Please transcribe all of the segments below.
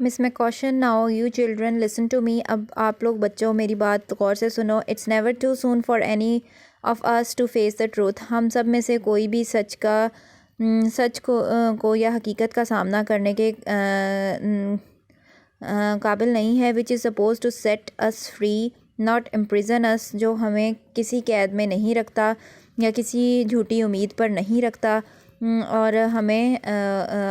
Miss मैं question now you children listen to me. अब आप लोग बच्चों मेरी बात गौर से सुनो। It's never too soon for any of us to face the truth. हम सब में से कोई भी सच को या हकीकत का सामना करने के काबिल नहीं है। Which is suppose to set us free not imprison us, जो हमें किसी कैद में नहीं रखता या किसी झूठी उम्मीद पर नहीं रखता और हमें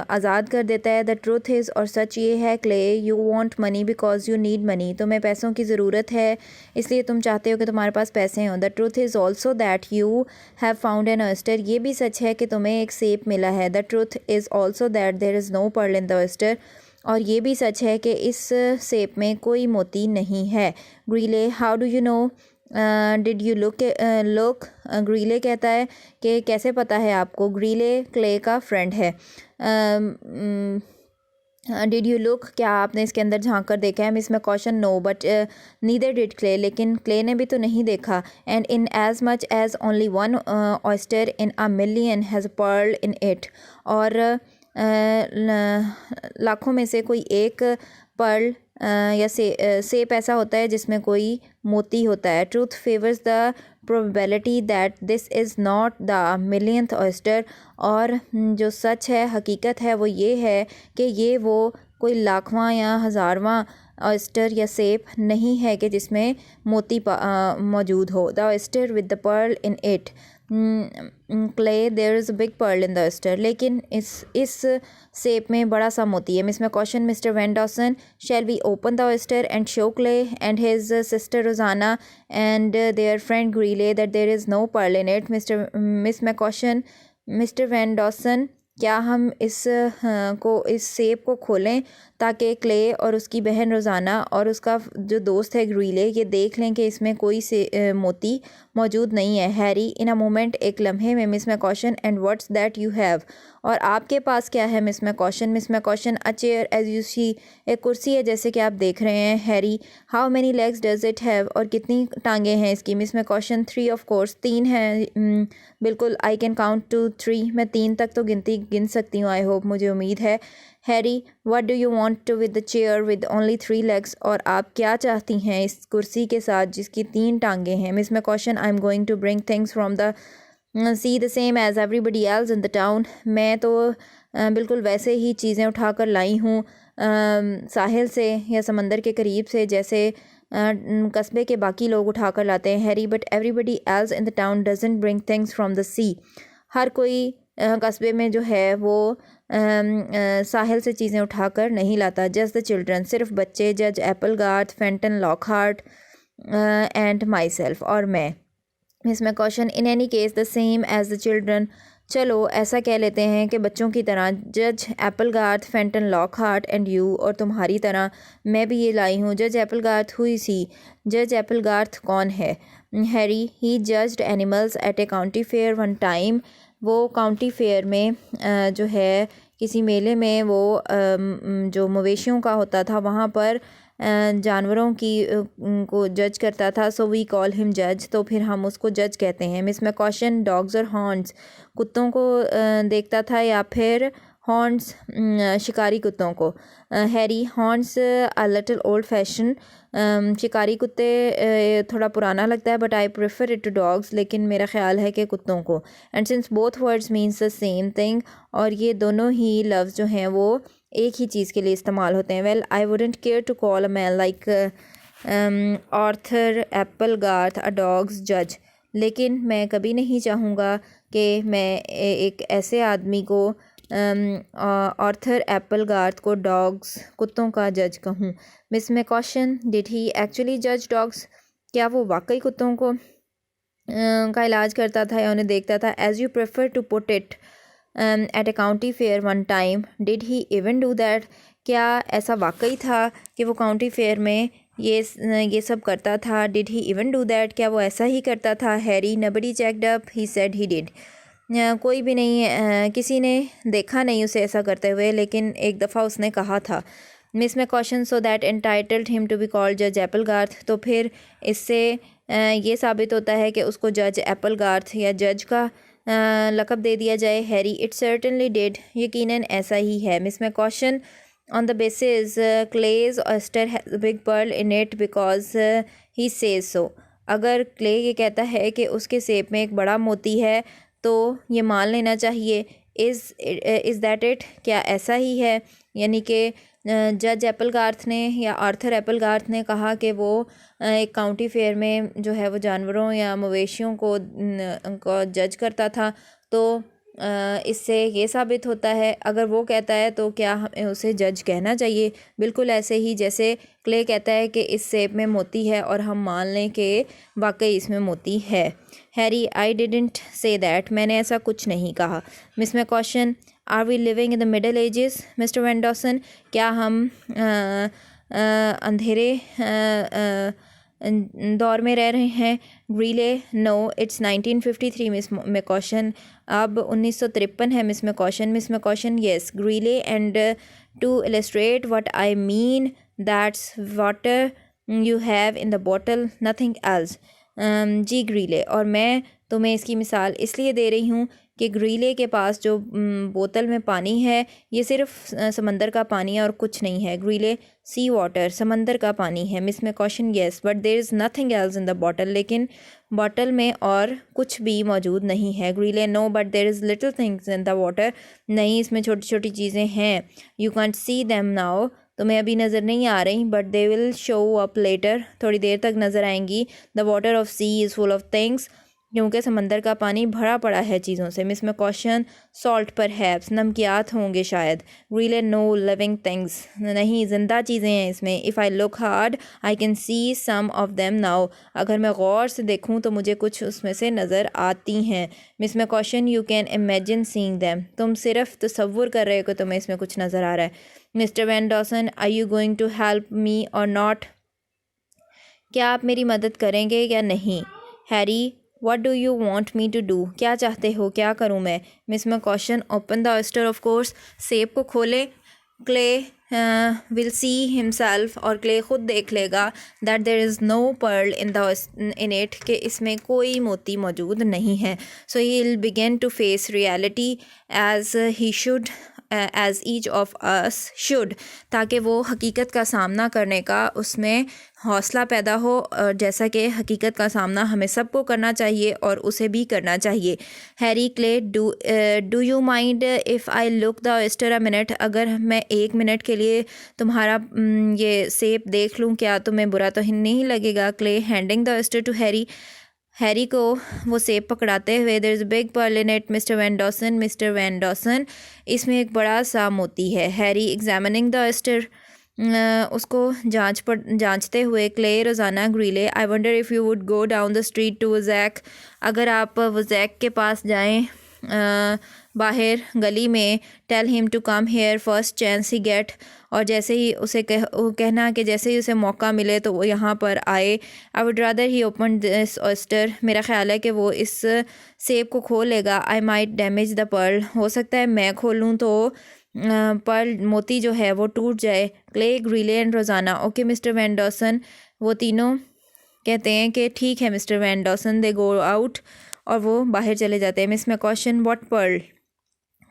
आज़ाद कर देता है। द ट्रूथ इज़, और सच ये है, clay you want money because you need money. तुम्हें पैसों की ज़रूरत है इसलिए तुम चाहते हो कि तुम्हारे पास पैसे हों। The truth is also that you have found an oyster. ये भी सच है कि तुम्हें एक सेब मिला है। The truth is also that there is no pearl in the oyster. और ये भी सच है कि इस सेब में कोई मोती नहीं है। Grille how do you know did you look. Grille कहता है कि कैसे पता है आपको। ग्रीले क्ले का फ्रेंड है। डिड यू लुक, क्या आपने इसके अंदर झांक कर देखा है। मिस मैं question no but neither did Clay, लेकिन क्ले ने भी तो नहीं देखा। And in as much as only one oyster in a million has pearl in it. और लाखों में से कोई एक पर्ल या सेब ऐसा होता है जिसमें कोई मोती होता है। Truth favours the probability that this is not the millionth oyster. और जो सच है, हकीकत है, वो ये है कि ये वो कोई लाखवां या हज़ारवां ऑयस्टर या सेब नहीं है कि जिसमें मोती मौजूद हो। The oyster with the pearl in it Clay there is a big pearl in the oyster. लेकिन इस सेब में बड़ा सा मोती है। मिस मैं question mister Van Dusen shall we open the oyster and show Clay and his sister Rosanna and their friend Greeley that there is no pearl in it. Miss मैं क्वेश्चन मिस्टर वैन डॉसन, क्या हम इस सेब को खोलें ताकि clay और उसकी बहन रोज़ाना और उसका जो दोस्त है ग्रीले ये देख लें कि इसमें कोई मोती मौजूद नहीं है। हैरी इन अ मोमेंट, एक लम्हे में। मिस मैं question and what's that you have, और आपके पास क्या है। मिस मैं question a chair as you see, एक कुर्सी है जैसे कि आप देख रहे हैं। Harry how many legs does it have, और कितनी टांगे हैं इसकी। मिस मैं क्वेश्चन 3 ऑफ कोर्स, 3 हैं बिल्कुल। आई कैन काउंट टू 3, मैं 3 तक तो गिन सकती हूँ। आई होप, मुझे उम्मीद है। Harry what do you want to with the chair with only 3 legs, और आप क्या चाहती हैं इस कुर्सी के साथ जिसकी 3 टांगे हैं। मिस मैं question I am going to bring things from the sea the same as everybody else in the town. मैं तो बिल्कुल वैसे ही चीज़ें उठाकर लाई हूँ साहिल से या समंदर के करीब से, जैसे कस्बे के बाकी लोग उठाकर लाते हैं। Harry but everybody else in the town doesn't bring things from the sea. हर कोई कस्बे में जो है वो साहिल से चीज़ें उठाकर नहीं लाता। जस्ट द चिल्ड्रन, सिर्फ बच्चे। जज Applegarth, Fenton Lockhart and myself, और मैं। मिस मैं question in any case the same as the children. चलो ऐसा कह लेते हैं कि बच्चों की तरह। जज Applegarth, Fenton Lockhart and you, और तुम्हारी तरह मैं भी ये लाई हूँ। जज एप्पलगार्थ हुई सी, जज एप्पलगार्थ कौन है। Harry he judged animals at a county fair one time. वो काउंटी फेयर में जो है किसी मेले में वो जो मवेशियों का होता था वहाँ पर जानवरों की को जज करता था। सो वी कॉल हिम जज, तो फिर हम उसको जज कहते हैं। मिस मैं क्वेश्चन डॉग्स और हॉर्न्स, कुत्तों को देखता था या फिर हॉर्न्स शिकारी कुत्तों को। Harry horns a little old fashion, शिकारी कुत्ते थोड़ा पुराना लगता है but I prefer it to dogs, लेकिन मेरा ख्याल है कि कुत्तों को। And since both words means the same thing, और ये दोनों ही लफ्ज़ जो हैं वो एक ही चीज़ के लिए इस्तेमाल होते हैं। Well I wouldn't care to call a man like Arthur Applegarth a dog's जज, लेकिन मैं कभी नहीं चाहूँगा कि मैं एक ऐसे आदमी को आर्थर एप्पलगार्थ को डॉग्स कुत्तों का जज कहूँ। मिस मैं क्वेश्चन डिड ही एक्चुअली जज डॉग्स, क्या वो वाकई कुत्तों को का इलाज करता था या उन्हें देखता था। As you prefer to put it at a county fair one time did he even do that, क्या ऐसा वाकई था कि वो काउंटी फेयर में ये सब करता था। Did he even do that, क्या वो ऐसा ही करता था। Harry nobody checked up, he said he did, कोई भी नहीं किसी ने देखा नहीं उसे ऐसा करते हुए, लेकिन एक दफ़ा उसने कहा था। मिस मैं question so that entitled him to be called जज एप्पलगार्थ, तो फिर इससे ये साबित होता है कि उसको जज एप्पलगार्थ या जज का लक़ब दे दिया जाए। हैरी इट सर्टनली डिड, यकीनन ऐसा ही है। मिस मैं question on the basis Clay's oyster has a big pearl in it because he says so. अगर क्ले ये कहता है कि उसके सेब में एक बड़ा मोती है तो ये मान लेना चाहिए. Is that it? क्या ऐसा ही है? यानी कि जज एप्पलगार्थ ने या आर्थर एप्पलगार्थ ने कहा कि वो एक काउंटी फेयर में जो है वो जानवरों या मवेशियों को जज करता था. तो इससे ये साबित होता है, अगर वो कहता है तो क्या हमें उसे जज कहना चाहिए? बिल्कुल ऐसे ही जैसे क्ले कहता है कि इस सेब में मोती है और हम मान लें कि वाकई इसमें मोती है. Harry, I didn't say that. मैंने ऐसा कुछ नहीं कहा. Miss McCutcheon, are we living in the Middle Ages? Mister Van Dusen, क्या हम अंधेरे दौर में रह रहे हैं? Greeley, no, it's 1953. Miss McCutcheon, अब 1953 है. Miss McCutcheon, yes. Greeley, and to illustrate what I mean, that's water you have in the bottle, nothing else. जी ग्रीले, और मैं तुम्हें इसकी मिसाल इसलिए दे रही हूँ कि ग्रीले के पास जो बोतल में पानी है ये सिर्फ समंदर का पानी है और कुछ नहीं है. ग्रीले, सी वाटर, समंदर का पानी है. Miss McCutcheon, yes, but there is nothing else in the bottle, लेकिन बॉटल में और कुछ भी मौजूद नहीं है. Greeley, no, but there is little things in the water. नहीं, इसमें छोटी छोटी चीज़ें हैं. You can't see them now, तुम्हें अभी नज़र नहीं आ रही, but they will show up later, थोड़ी देर तक नज़र आएंगी. The water of sea is full of things, क्योंकि समंदर का पानी भरा पड़ा है चीज़ों से. मिस मैकॉशन, सॉल्ट पर हैप्स, नमकियात होंगे शायद. ग्रीले, नो, लिविंग थिंग्स, नहीं, ज़िंदा चीज़ें हैं इसमें. If I look hard I can see some of them now, अगर मैं गौर से देखूं तो मुझे कुछ उसमें से नज़र आती हैं. Miss McCutcheon, you can imagine seeing them, तुम सिर्फ तसव्वुर कर रहे हो कि तुम्हें इसमें कुछ नज़र आ रहा है. Mister Van Dawson, are you going to help me or not, क्या आप मेरी मदद करेंगे या नहीं? Harry, What do you want me to do? क्या चाहते हो, क्या करूँ मैं? Miss McCutcheon, open the oyster of course, सेब को खोले. क्ले विल सी हिमसेल्फ, और क्ले खुद देख लेगा that there is no pearl in it, कि इसमें कोई मोती मौजूद नहीं है. So he will begin to face reality as he should, as each of us should, ताकि वो हकीकत का सामना करने का उसमें हौसला पैदा हो, और जैसा कि हकीकत का सामना हमें सबको करना चाहिए और उसे भी करना चाहिए. Harry, clay, do you mind if I look the oyster a minute, अगर मैं 1 मिनट के लिए तुम्हारा ये सेब देख लूँ, क्या तुम्हें बुरा तो नहीं लगेगा? Clay, handing the oyster to Harry, Harry को वो सेब पकड़ाते हुए. There is a big pearl in it. Mister Van Dawson, इसमें एक बड़ा सा मोती है. हैरी, एग्जामिनिंग द ऑयस्टर, उसको जांचते हुए. Clay, Rosanna. Greeley, I wonder if you would go down the street to Vuzak, अगर आप वज़ैक के पास जाएं बाहर गली में. Tell him to come here first chance he get, और जैसे ही उसे कहना कि जैसे ही उसे मौका मिले तो वो यहाँ पर आए. I would rather he open this oyster, मेरा ख्याल है कि वो इस सेब को खोलेगा. I might damage the pearl, हो सकता है मैं खोलूँ तो पर्ल, मोती जो है वो टूट जाए. क्ले, ग्रीले एंड रोज़ाना, ओके मिस्टर वैन डॉसन, वो तीनों कहते हैं कि ठीक है मिस्टर वैन डॉसन. दे गो आउट, और वो बाहर चले जाते हैं. मिस मैकॉशन, व्हाट पर्ल,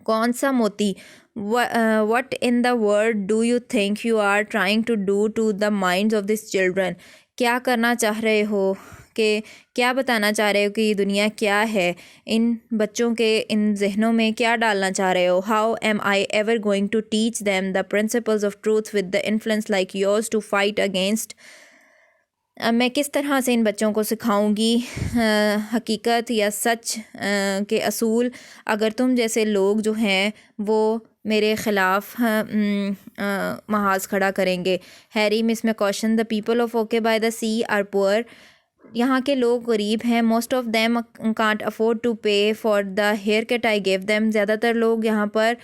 कौन सा मोती? What in the world do you think you are trying to do to the minds of this children, क्या करना चाह रहे हो, कि क्या बताना चाह रहे हो कि ये दुनिया क्या है, इन बच्चों के इन जहनों में क्या डालना चाह रहे हो? How am I ever going to teach them the principles of truth with the influence like yours to fight against, मैं किस तरह से इन बच्चों को सिखाऊंगी हकीकत या सच के असूल, अगर तुम जैसे लोग जो हैं वो मेरे ख़िलाफ़ महाज खड़ा करेंगे. Harry, miss McCutcheon, the people of okay by the sea are poor, यहाँ के लोग गरीब हैं. Most of them can't afford to pay for the haircut I gave them, ज़्यादातर लोग यहाँ पर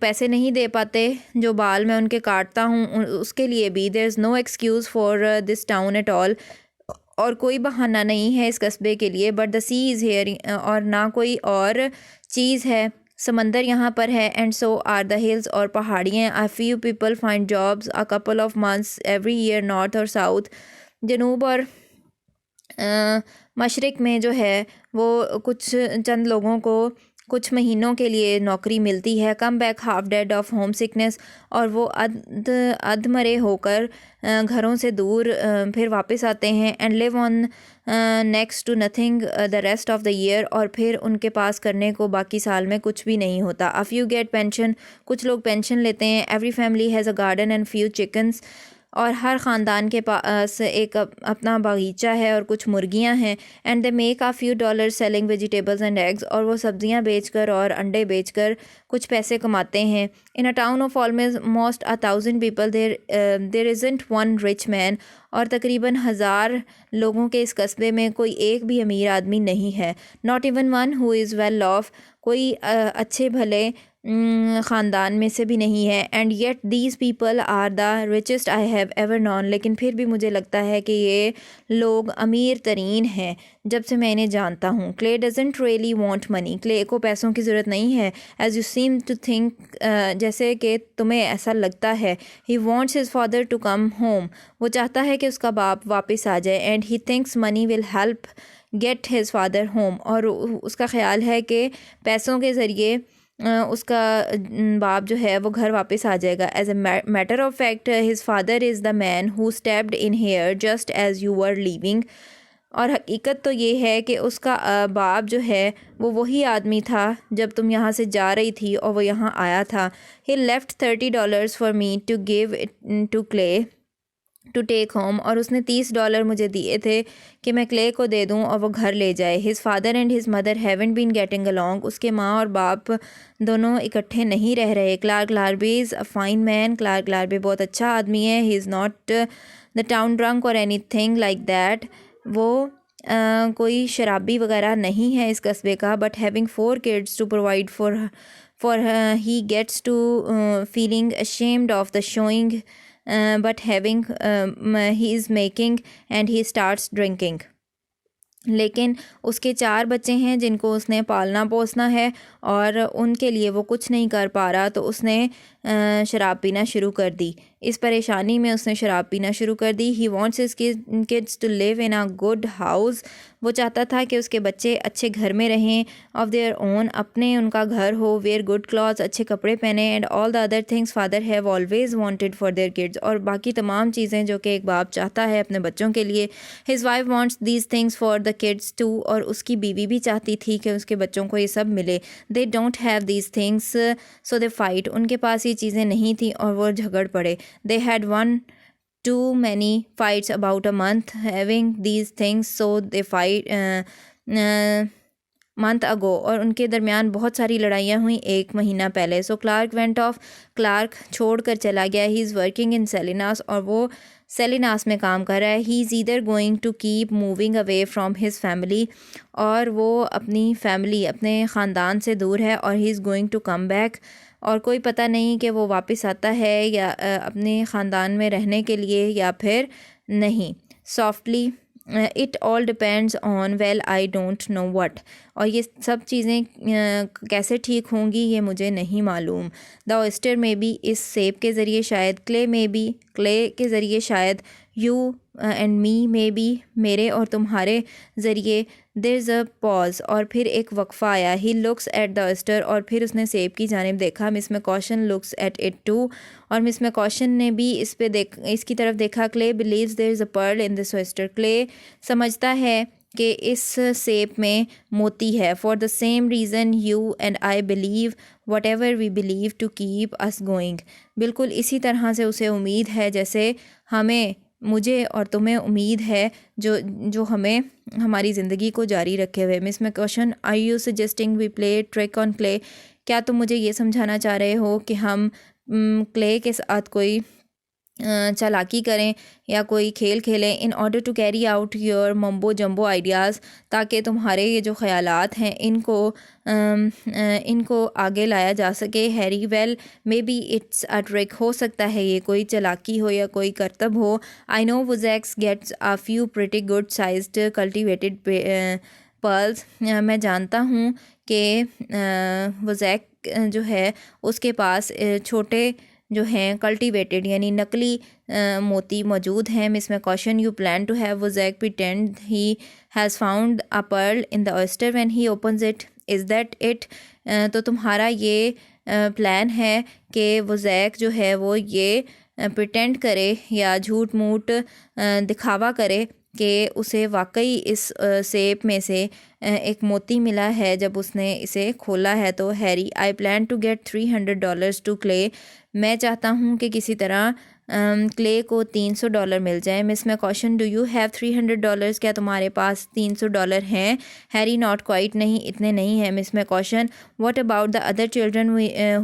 पैसे नहीं दे पाते जो बाल मैं उनके काटता हूँ उसके लिए भी. There is no excuse for this town at all, और कोई बहाना नहीं है इस कस्बे के लिए. But the sea is here, और ना कोई और चीज़ है, समंदर यहाँ पर है. And so are the hills, और पहाड़ियाँ. A few people find jobs a couple of months every year, north और साउथ, जनूब और मशरिक़ में जो है वो कुछ चंद लोगों को कुछ महीनों के लिए नौकरी मिलती है, come back half dead of home sickness, और वो अधमरे होकर घरों से दूर फिर वापस आते हैं, and live on next to nothing the rest of the year, और फिर उनके पास करने को बाकी साल में कुछ भी नहीं होता। अ फ्यू गेट पेंशन, कुछ लोग पेंशन लेते हैं। Every family has a garden and few chickens, और हर ख़ानदान के पास एक अपना बागीचा है और कुछ मुर्गियां हैं। And they make a few dollars selling vegetables and eggs, और वो सब्जियां बेचकर और अंडे बेचकर कुछ पैसे कमाते हैं। In a town of almost 1,000 people there isn't one rich man, और तकरीबन 1,000 लोगों के इस कस्बे में कोई एक भी अमीर आदमी नहीं है। Not even one who is well off, कोई अच्छे भले ख़ानदान में से भी नहीं है। And yet these people are the richest I have ever known, लेकिन फिर भी मुझे लगता है कि ये लोग अमीर तरीन हैं जब से मैं इन्हें जानता हूँ। Clay doesn't really want money, Clay को पैसों की ज़रूरत नहीं है। As you seem to think, जैसे कि तुम्हें ऐसा लगता है। He wants his father to come home, वो चाहता है कि उसका बाप वापस आ जाए। And he thinks money will help get his father home, और उसका ख्याल है कि पैसों के ज़रिए उसका बाप जो है वो घर वापस आ जाएगा। As a matter of fact his father is the man who stepped in here just as you were leaving, और हकीकत तो ये है कि उसका बाप जो है वो वही आदमी था जब तुम यहाँ से जा रही थी और वो यहाँ आया था। He left $30 for me to give to Clay to take home, और उसने $30 मुझे दिए थे कि मैं क्ले को दे दूं और वो घर ले जाए। His father and his mother haven't been getting along, उसके माँ और बाप दोनों इकट्ठे नहीं रह रहे। Clark Larrabee is a fine man, Clark Larrabee बहुत अच्छा आदमी है। He is not the town drunk or anything like that, वो कोई शराबी वगैरह नहीं है इस कस्बे का। But having 4 kids to provide for he gets to feeling ashamed of the showing, but having he is making and he starts drinking। लेकिन उसके 4 बच्चे हैं जिनको उसने पालना पोसना है, और उनके लिए वो कुछ नहीं कर पा रहा, तो उसने शराब पीना शुरू कर दी। इस परेशानी में उसने शराब पीना शुरू कर दी। He wants his kids to live in a good house, वो चाहता था कि उसके बच्चे अच्छे घर में रहें, ऑफ देयर ओन, अपने उनका घर हो। वेयर गुड क्लॉथ्स, अच्छे कपड़े पहने। And all the other things father have always wanted for their kids, और बाकी तमाम चीज़ें जो कि एक बाप चाहता है अपने बच्चों के लिए। His wife wants these things for the kids too, और उसकी बीवी भी चाहती थी कि उसके बच्चों को ये सब मिले। They don't have these things so they fight, उनके पास ये चीज़ें नहीं थी और वो झगड़ पड़े। They had won too many fights about a month having these things, so they fight month ago, और उनके दरमियान बहुत सारी लड़ाइयाँ हुई 1 महीना पहले। So Clark went off, Clark छोड़ कर चला गया। He is working in Salinas, और वो सेलिनास में काम कर रहा है। He is either going to keep moving away from his family, और वो अपनी फैमिली अपने ख़ानदान से दूर है, और he is going to come back, और कोई पता नहीं कि वो वापस आता है या अपने ख़ानदान में रहने के लिए या फिर नहीं। Softly it all depends on well I don't know what, और ये सब चीज़ें कैसे ठीक होंगी ये मुझे नहीं मालूम। द ऑयस्टर में भी, इस सेब के ज़रिए शायद। क्ले में भी, क्ले के ज़रिए शायद। यू एंड मी में भी, मेरे और तुम्हारे ज़रिए। देयर इज़ अ पॉज, और फिर एक वक्फ़ा आया। He looks at the oyster, और फिर उसने सेब की जानिब देखा। Miss McCutcheon looks at it too, और मिस मैकॉशन ने भी इसकी तरफ देखा। Clay believes there is a pearl in this oyster, Clay समझता है कि इस सेब में मोती है। For the same reason you and I believe whatever we believe to keep us going, बिल्कुल इसी तरह से उसे उम्मीद है जैसे हमें, मुझे और तुम्हें उम्मीद है जो हमें हमारी ज़िंदगी को जारी रखे हुए। Miss McCutcheon, are you suggesting we play trick on Clay, क्या तुम मुझे ये समझाना चाह रहे हो कि हम क्ले के साथ कोई चालाकी करें या कोई खेल खेलें, in order to carry out your mumbo jumbo ideas, ताकि तुम्हारे ये जो ख्यालात हैं इनको आगे लाया जा सके। Harry, well may be it's a trick, हो सकता है ये कोई चालाकी हो या कोई करतब हो। I know Vuzak's gets a few pretty good sized cultivated pearls, मैं जानता हूँ कि वुजैक जो है उसके पास छोटे जो हैं कल्टिवेटेड यानी नकली मोती मौजूद हैं। मिस मैं question you plan to have Vuzak pretend he has found a pearl in the oyster when he opens it, is that it? तो तुम्हारा ये प्लान है कि वुज़ैक जो है वो ये प्रिटेंड करे या झूठ मूठ दिखावा करे कि उसे वाकई इस सेब में से एक मोती मिला है जब उसने इसे खोला है। तो Harry, I plan to get $300 to Clay, मैं चाहता हूँ कि किसी तरह क्ले को $300 मिल जाए। मिस मैं क्वेश्चन डू यू हैव $300, क्या तुम्हारे पास $300 हैं? हैरी, नॉट क्वाइट, नहीं इतने नहीं है। मिस मैं question what about the other children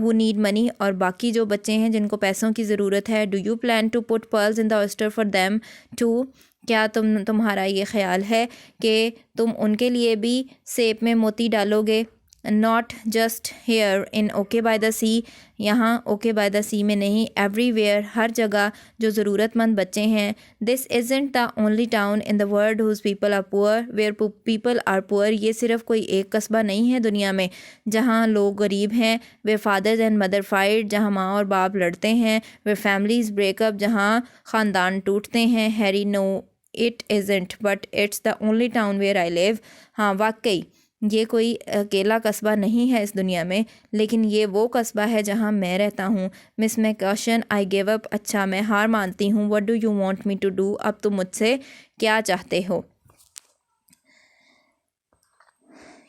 who need money, और बाकी जो बच्चे हैं जिनको पैसों की ज़रूरत है। Do you plan to put pearls in the oyster for them too, क्या तुम्हारा ये ख्याल है कि तुम उनके लिए भी सेब में मोती डालोगे? Not just here in okay by the sea, यहाँ ओके बाय द सी में नहीं, एवरीवेयर, हर जगह जो ज़रूरतमंद बच्चे हैं। This isn't the only town in the world whose people are poor, where people are poor, ये सिर्फ कोई एक कस्बा नहीं है दुनिया में जहाँ लोग गरीब हैं। Where fathers and mother fight, जहाँ माँ और बाप लड़ते हैं। वेयर फैमिलीज ब्रेकअप, जहाँ ख़ानदान टूटते हैं। Harry, no it isn't but it's the only town where I live, हाँ वाकई ये कोई अकेला कस्बा नहीं है इस दुनिया में, लेकिन ये वो कस्बा है जहाँ मैं रहता हूँ। मिस मैं क्वेश्चन आई गिव अप, अच्छा मैं हार मानती हूँ। What do you want me to do, अब तुम मुझसे क्या चाहते हो?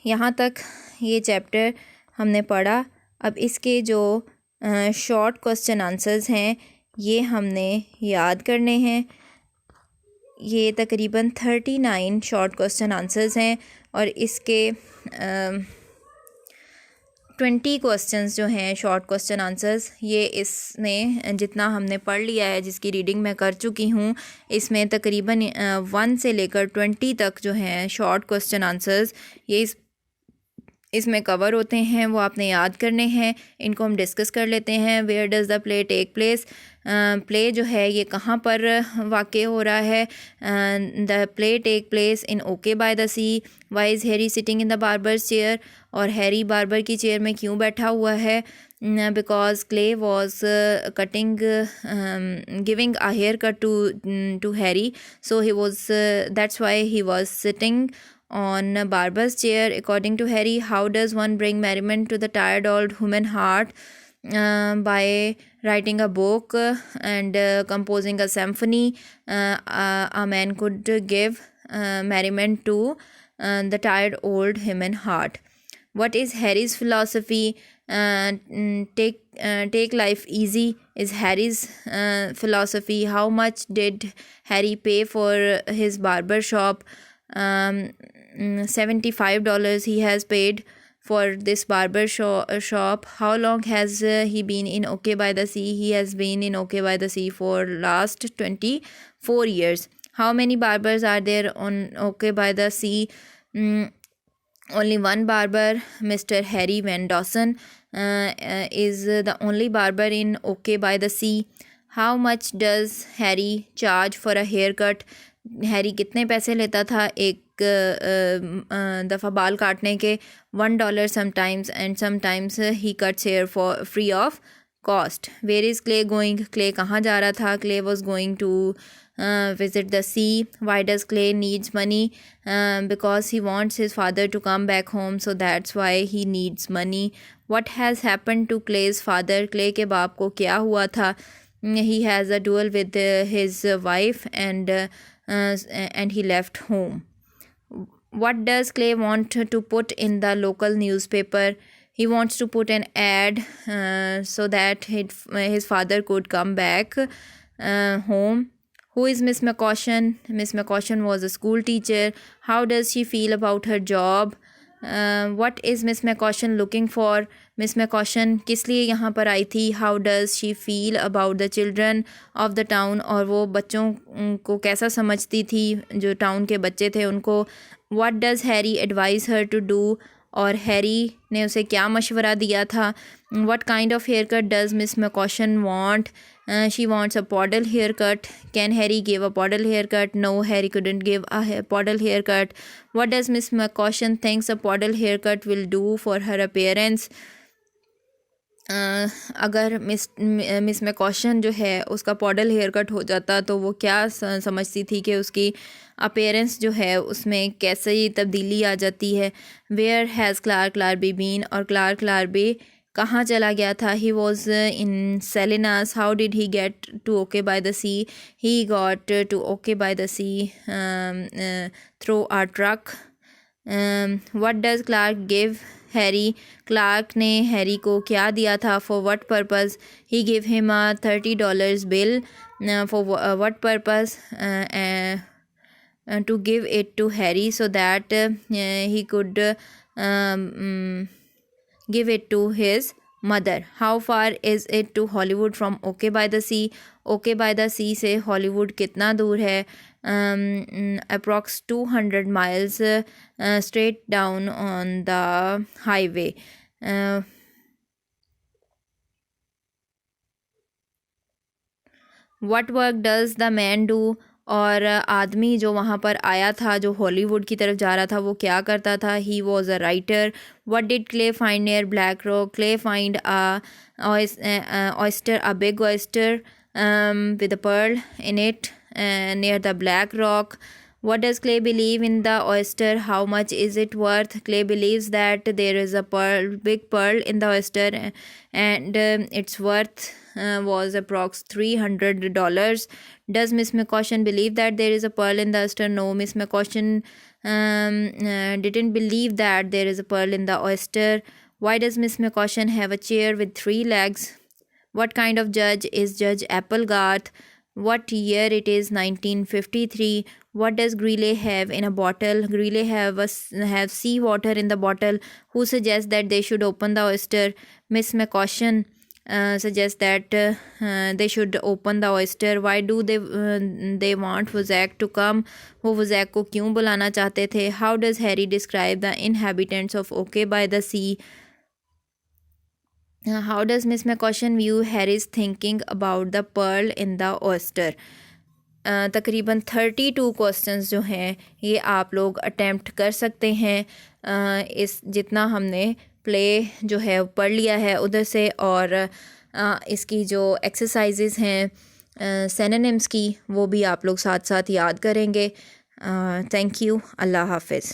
यहाँ तक ये चैप्टर हमने पढ़ा। अब इसके जो शॉर्ट क्वेश्चन आंसर्स हैं ये हमने याद करने हैं। ये तकरीबन 39 शॉर्ट क्वेश्चन आंसर्स हैं और इसके 20 क्वेश्चंस जो हैं शॉर्ट क्वेश्चन आंसर्स, ये इसमें जितना हमने पढ़ लिया है, जिसकी रीडिंग मैं कर चुकी हूँ, इसमें तकरीबन 1 से लेकर 20 तक जो हैं शॉर्ट क्वेश्चन आंसर्स ये इसमें कवर होते हैं, वो आपने याद करने हैं। इनको हम डिस्कस कर लेते हैं। Where does the play take place, play जो है ये कहाँ पर वाक़ हो रहा है? The play take place in okay by the sea. Why is Harry sitting in the barber's chair, और हैरी बार्बर की चेयर में क्यों बैठा हुआ है? Because Clay was cutting giving a hair cut to Harry, so he was that's why he was sitting on Barber's chair. According to Harry, how does one bring merriment to the tired old human heart? By writing a book and composing a symphony. A man could give merriment to the tired old human heart. What is Harry's philosophy? Take life easy is Harry's philosophy. How much did Harry pay for his barber shop? $75 he has paid for this barber shop. How long has he been in OK by the Sea? He has been in OK by the Sea for last 24 years. How many barbers are there on OK by the Sea? Only one barber, Mr. Harry Van Dawson, is the only barber in OK by the Sea. How much does Harry charge for a haircut? Harry कितने पैसे लेता था एक दफ़ा बाल काटने के? $1 sometimes, and sometimes he cuts hair for free of cost. Where is Clay going, Clay कहाँ जा रहा था? Clay was going to visit the sea. Why does Clay needs money? Because he wants his father to come back home, so that's why he needs money. What has happened to Clay's father? Clay के बाप को क्या हुआ था? He has a duel with his wife and he left home. What does Clay want to put in the local newspaper? He wants to put an ad so that his father could come back home. Who is Miss McCaution? Miss McCaution was a school teacher. How does she feel about her job? What is Miss McCaution looking for? Miss McCaution किस लिए यहाँ पर आई थी? How does she feel about the children of the town? और वो बच्चों को कैसा समझती थी, जो टाउन के बच्चे थे उनको? What does Harry advise her to do? और हैरी ने उसे क्या मशवरा दिया था? What kind of haircut does Miss McCaution want? She wants a poodle haircut. Can Harry give a poodle haircut? No, Harry couldn't give a poodle haircut. What does Miss McCaution thinks a poodle haircut will do for her appearance? अगर miss में question जो है उसका पॉडल hair cut हो जाता तो वो क्या समझती थी कि उसकी अपीयरेंस जो है उसमें कैसे ही तब्दीली आ जाती है। Where has Clark Larbi been, और क्लार्क लार्बी कहाँ चला गया था। He was in Salinas. How did he get to okay by the sea. He got to okay by the sea through a truck. What does Clark give Harry, Clark ने Harry को क्या दिया था। For what purpose, he give him a $30 bill. For what purpose, to give it to Harry so that he could give it to his mother. How far is it to Hollywood from OK by the Sea? OK by the Sea से Hollywood कितना दूर है। Approx 200 miles straight down on the highway. What work does the man do? और आदमी जो वहाँ पर आया था, जो हॉलीवुड की तरफ जा रहा था, वो क्या करता था। He was a writer. What did clay find near black rock? Clay find a oyster, a big oyster with a pearl in it near the black rock. What does Clay believe in the oyster? How much is it worth? Clay believes that there is a big pearl in the oyster, and its worth was approx $300. Does Miss McCaution believe that there is a pearl in the oyster? No, Miss McCaution didn't believe that there is a pearl in the oyster. Why does Miss McCaution have a chair with 3 legs? What kind of judge is Judge Applegarth? What year it is? 1953. What does Greeley have in a bottle? Greeley have sea water in the bottle. Who suggests that they should open the oyster? Miss McCaution suggests that they should open the oyster. Why do they want Wozzeck to come? वो Wozzeck को क्यों बुलाना चाहते थे? How does Harry describe the inhabitants of OK by the Sea? How does Miss McCaution view Harry's thinking about the pearl in the oyster? तकरीबन 32 questions जो हैं ये आप लोग अटेम्प्ट कर सकते हैं। इस जितना हमने प्ले जो है पढ़ लिया है उधर से, और इसकी जो एक्सरसाइजेस हैं सिनोनिम्स की वो भी आप लोग साथ साथ याद करेंगे। Thank you. अल्लाह हाफिज़।